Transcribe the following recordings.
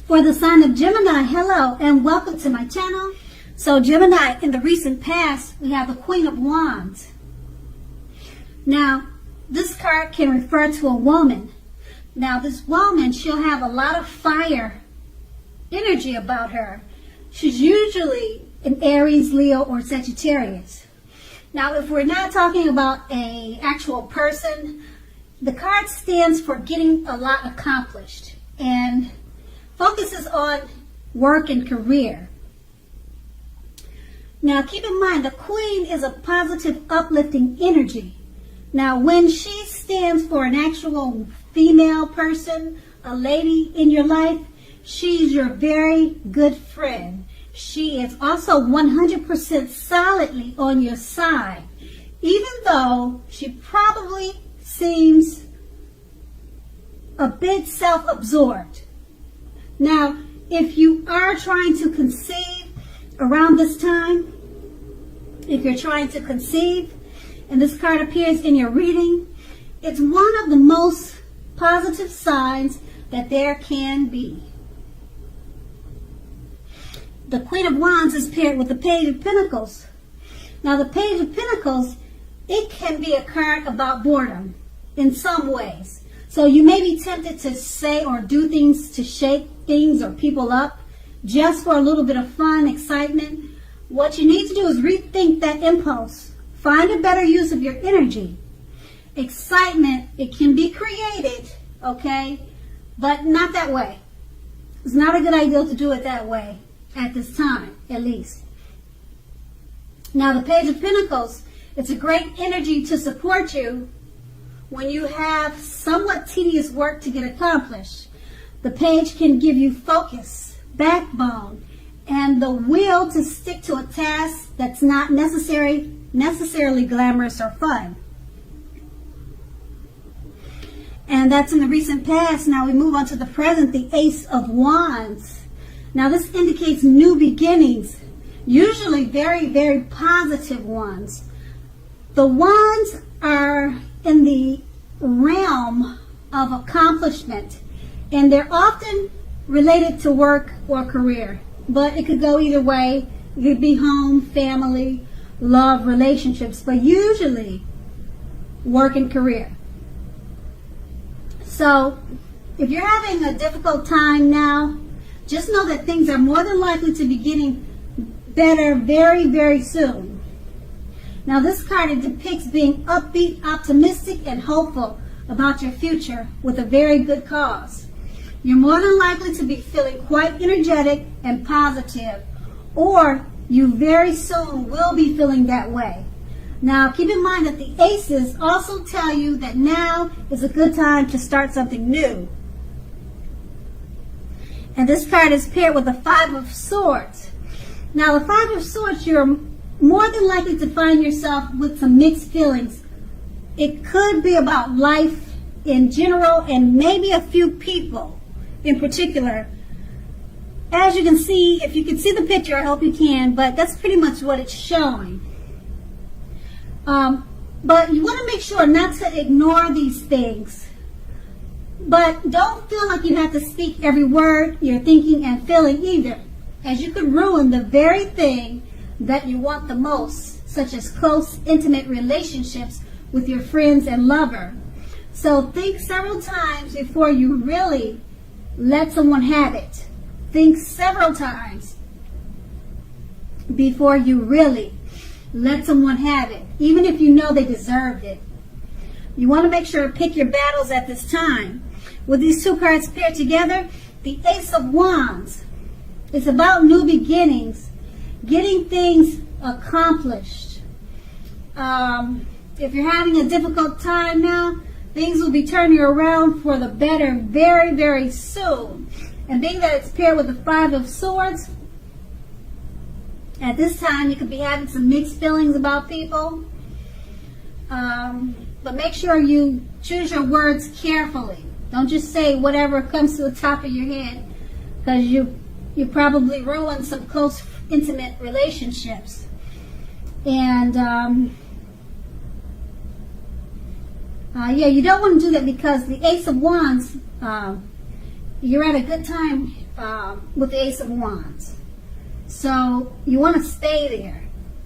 For the sign of Gemini, hello and welcome to my channel. So Gemini, in the recent past, we have the Queen of Wands. Now, this card can refer to a woman. Now, this woman, she'll have a lot of fire energy about her. She's usually an Aries, Leo, or Sagittarius. Now, if we're not talking about an actual person, the card stands for getting a lot accomplished and focuses on work and career. Now, keep in mind, the Queen is a positive, uplifting energy. Now, when she stands for an actual female person, a lady in your life, she's your very good friend. She is also 100% solidly on your side, even though she probably seems a bit self-absorbed. Now, if you are trying to conceive around this time, if you're trying to conceive, and this card appears in your reading, it's one of the most positive signs that there can be. The Queen of Wands is paired with the Page of Pentacles. Now, the Page of Pentacles, it can be a card about boredom in some ways. So you may be tempted to say or do things to shake things or people up just for a little bit of fun, excitement. What you need to do is rethink that impulse. Find a better use of your energy. Excitement, it can be created, okay, but not that way. It's not a good idea to do it that way at this time, at least. Now, the Page of Pentacles, it's a great energy to support you when you have somewhat tedious work to get accomplished. The page can give you focus, backbone, and the will to stick to a task that's not necessarily glamorous or fun. And that's in the recent past. Now we move on to the present, the Ace of Wands. Now this indicates new beginnings, usually very, very positive ones. The wands are in the realm of accomplishment, and they're often related to work or career, but it could go either way. It could be home, family, love, relationships, but usually work and career. So if you're having a difficult time now, just know that things are more than likely to be getting better very, very soon. Now, this card, it depicts being upbeat, optimistic, and hopeful about your future with a very good cause. You're more than likely to be feeling quite energetic and positive, or you very soon will be feeling that way. Now, keep in mind that the aces also tell you that now is a good time to start something new. And this card is paired with the Five of Swords. Now, the Five of Swords, you're more than likely to find yourself with some mixed feelings. It could be about life in general and maybe a few people in particular. As you can see, if you can see the picture, I hope you can, but that's pretty much what it's showing. But you want to make sure not to ignore these things. But don't feel like you have to speak every word you're thinking and feeling either, as you could ruin the very thing that you want the most, such as close, intimate relationships with your friends and lover. So think several times before you really let someone have it. Think several times before you really let someone have it, even if you know they deserved it. You want to make sure to pick your battles at this time. With these two cards paired together, the Ace of Wands, it's about new beginnings, getting things accomplished. If you're having a difficult time now, things will be turning around for the better very, very soon. And being that it's paired with the Five of Swords, at this time you could be having some mixed feelings about people. But make sure you choose your words carefully. Don't just say whatever comes to the top of your head, because you probably ruin some close, intimate relationships. And yeah, you don't want to do that, because the Ace of Wands, you're at a good time with the Ace of Wands. So you want to stay there.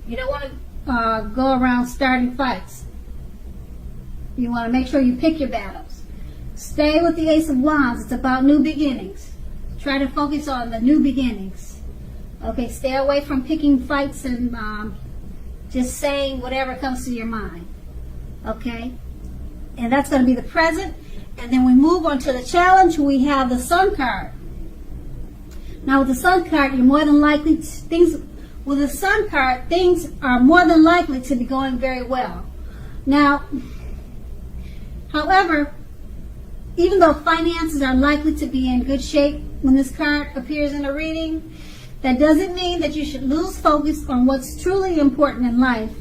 You don't want to go around starting fights. You want to make sure you pick your battles. Stay with the Ace of Wands. It's about new beginnings. Try to focus on the new beginnings. Okay, stay away from picking fights and just saying whatever comes to your mind. Okay? And that's going to be the present. And then we move on to the challenge. We have the Sun card. Now with the Sun card, you're more than likely things are more than likely to be going very well. Now, however, even though finances are likely to be in good shape when this card appears in a reading, that doesn't mean that you should lose focus on what's truly important in life.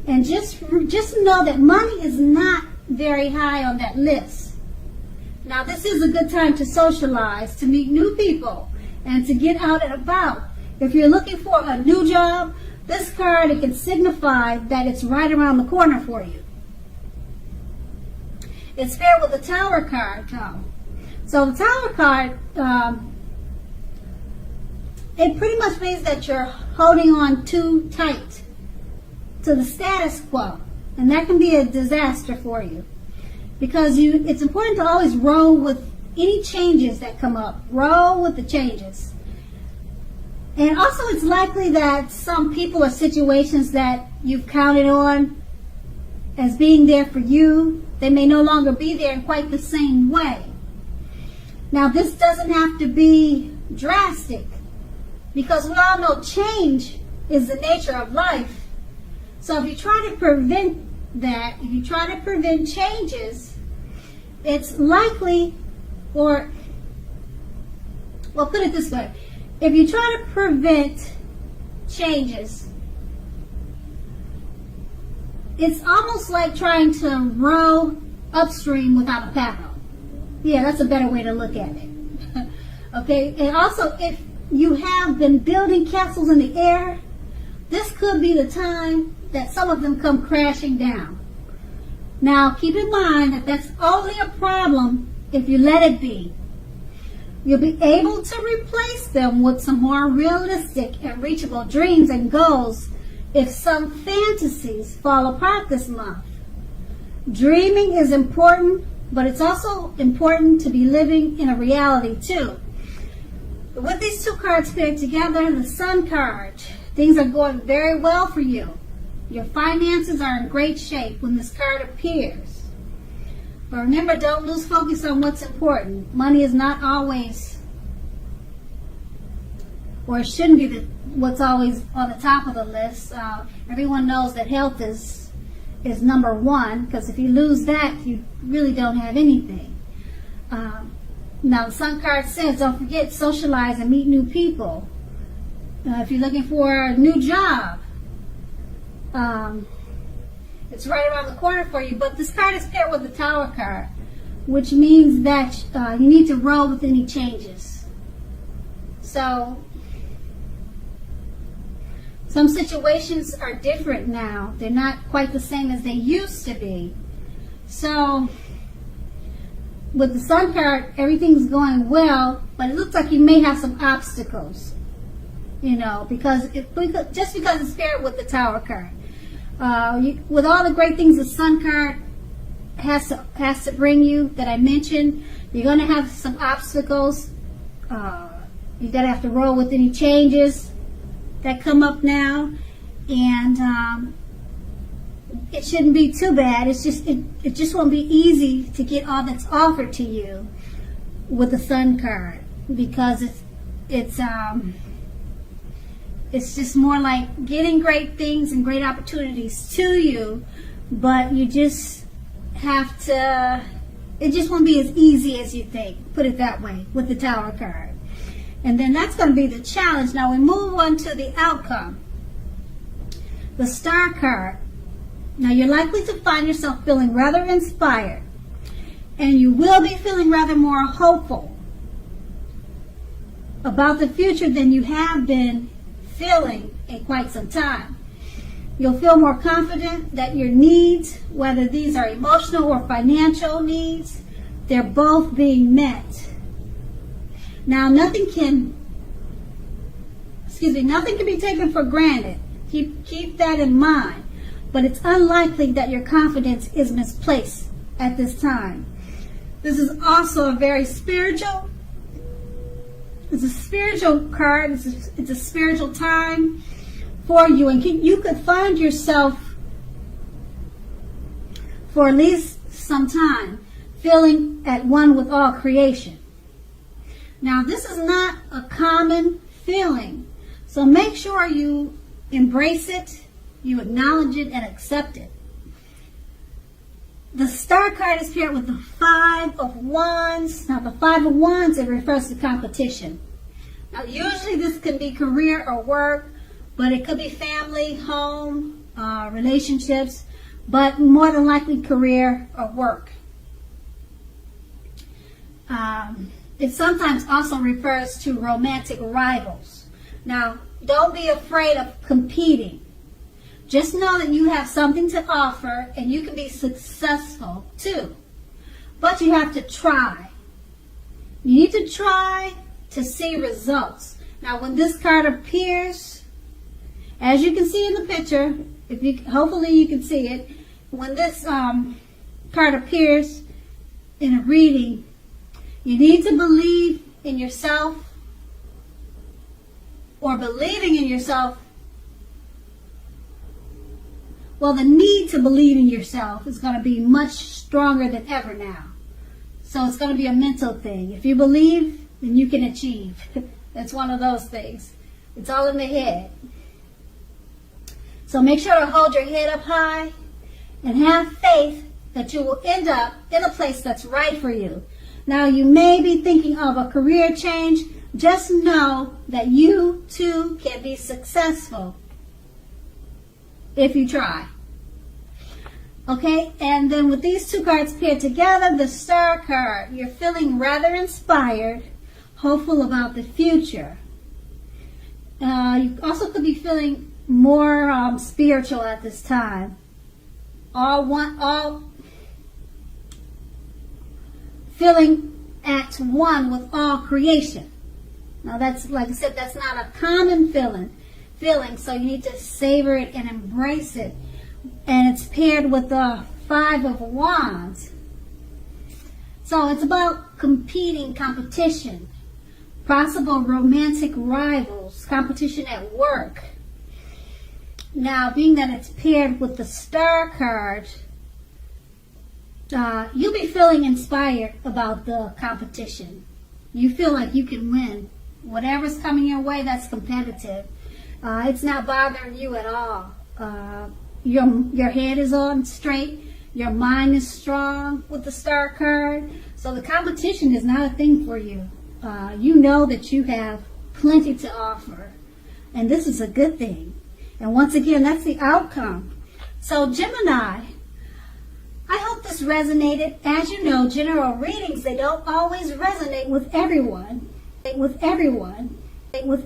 And just know that money is not very high on that list. Now, this is a good time to socialize, to meet new people, and to get out and about. If you're looking for a new job, this card, it can signify that it's right around the corner for you. It's paired with the Tower card, though. So the Tower card, it pretty much means that you're holding on too tight to the status quo. And that can be a disaster for you. Because it's important to always roll with any changes that come up. Roll with the changes. And also it's likely that some people or situations that you've counted on as being there for you, they may no longer be there in quite the same way. Now this doesn't have to be drastic, because we all know change is the nature of life. So if you try to prevent that, if you try to prevent changes, it's likely, or, well, put it this way. If you try to prevent changes, it's almost like trying to row upstream without a paddle. Yeah, that's a better way to look at it. Okay, and also if you have been building castles in the air, this could be the time that some of them come crashing down. Now, keep in mind that that's only a problem if you let it be. You'll be able to replace them with some more realistic and reachable dreams and goals if some fantasies fall apart this month. Dreaming is important, but it's also important to be living in a reality too. With these two cards paired together, the Sun card, things are going very well for you. Your finances are in great shape when this card appears. But remember, don't lose focus on what's important. Money is not always, or it shouldn't be what's always on the top of the list. Everyone knows that health is number one, because if you lose that, you really don't have anything. Now, the Sun card says, don't forget, socialize and meet new people. If you're looking for a new job, it's right around the corner for you. But this card is paired with the Tower card, which means that you need to roll with any changes. So, some situations are different now. They're not quite the same as they used to be. So, with the Sun card, everything's going well, but it looks like you may have some obstacles. You know, just because it's paired with the Tower card. With all the great things the Sun card has to bring you that I mentioned, you're going to have some obstacles. You're going to have to roll with any changes that come up now, and it shouldn't be too bad. It's just it just won't be easy to get all that's offered to you with the Sun card, because it's just more like getting great things and great opportunities to you, but you just have to, it just won't be as easy as you think, put it that way, with the Tower card. And then that's going to be the challenge. Now we move on to the outcome. The Star card. Now you're likely to find yourself feeling rather inspired, and you will be feeling rather more hopeful about the future than you have been feeling in quite some time. You'll feel more confident that your needs, whether these are emotional or financial needs, they're both being met. Now, nothing can be taken for granted. Keep that in mind. But it's unlikely that your confidence is misplaced at this time. This is also a very spiritual. It's a spiritual card. It's a spiritual time for you, and you could find yourself for at least some time feeling at one with all creation. Now, this is not a common feeling, so make sure you embrace it, you acknowledge it, and accept it. The Star card is paired with the Five of Wands. Now, the Five of Wands, it refers to competition. Now, usually this can be career or work, but it could be family, home, relationships, but more than likely career or work. It sometimes also refers to romantic rivals. Now, don't be afraid of competing. Just know that you have something to offer and you can be successful too. But you have to try. You need to try to see results. Now, when this card appears, as you can see in the picture, hopefully you can see it, when this card appears in a reading, you need to believe in yourself, or believing in yourself. Well, the need to believe in yourself is going to be much stronger than ever now. So it's going to be a mental thing. If you believe, then you can achieve. That's one of those things. It's all in the head. So make sure to hold your head up high and have faith that you will end up in a place that's right for you. Now, you may be thinking of a career change. Just know that you too can be successful if you try. Okay, and then with these two cards paired together, the Star card, you're feeling rather inspired, hopeful about the future. You also could be feeling more spiritual at this time. Feeling at one with all creation. Now, that's, like I said, that's not a common feeling, so you need to savor it and embrace it. And it's paired with the Five of Wands. So it's about competition, possible romantic rivals, competition at work. Now, being that it's paired with the Star card, you'll be feeling inspired about the competition. You feel like you can win. Whatever's coming your way that's competitive, it's not bothering you at all. Your head is on straight. Your mind is strong with the Star card. So the competition is not a thing for you. You know that you have plenty to offer. And this is a good thing. And once again, that's the outcome. So Gemini, I hope this resonated. As you know, general readings, they don't always resonate with everyone.